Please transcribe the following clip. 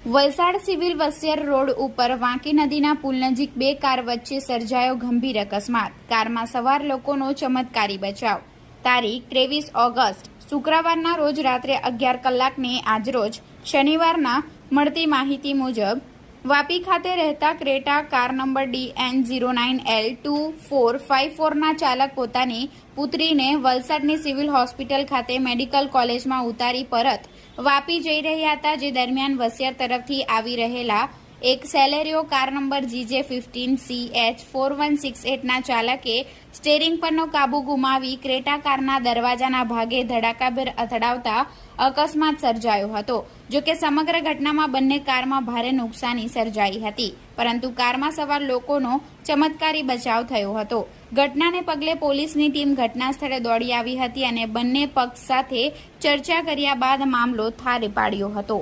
Valsad civil વસિયર road ઉપર વાંકી નદીના પુલ નજીક બે કાર વચ્ચે સર્જાયો ગંભીર અકસ્માત। કારમાં સવાર લોકોનો ચમત્કારી બચાવ। તારીખ 23 ઓગસ્ટ શુક્રવારના રોજ રાત્રે 11 કલાકને આજરોજ શનિવારના મળતી માહિતી મુજબ વાપી ખાતે રહેતા ક્રેટા કાર નંબર DN09L2454ના ચાલક પોતાની પુત્રીને વલસાડની સિવિલ હોસ્પિટલ ખાતે મેડિકલ કોલેજમાં ઉતારી પરત વાપી જઈ રહ્યા હતા। જે દરમિયાન વસિયર તરફથી આવી રહેલા એક સેલેરિયો કાર નંબર GJ15CH4168ના ચાલકે સ્ટીયરિંગ પરનો કાબુ ગુમાવી ક્રેટા કારના દરવાજાના ભાગે ધડાકાભેર અથડાવતા અકસ્માત સર્જાયો હતો। જો કે સમગ્ર ઘટનામાં બંને કારમાં ભારે નુકસાની સર્જાઈ હતી, પરંતુ કારમાં સવાર લોકોનો ચમત્કારી બચાવ થયો હતો। ઘટનાને પગલે પોલીસની ટીમ ઘટના સ્થળે દોડી આવી હતી અને બંને પક્ષ સાથે ચર્ચા કર્યા બાદ મામલો થાળે પાડ્યો હતો।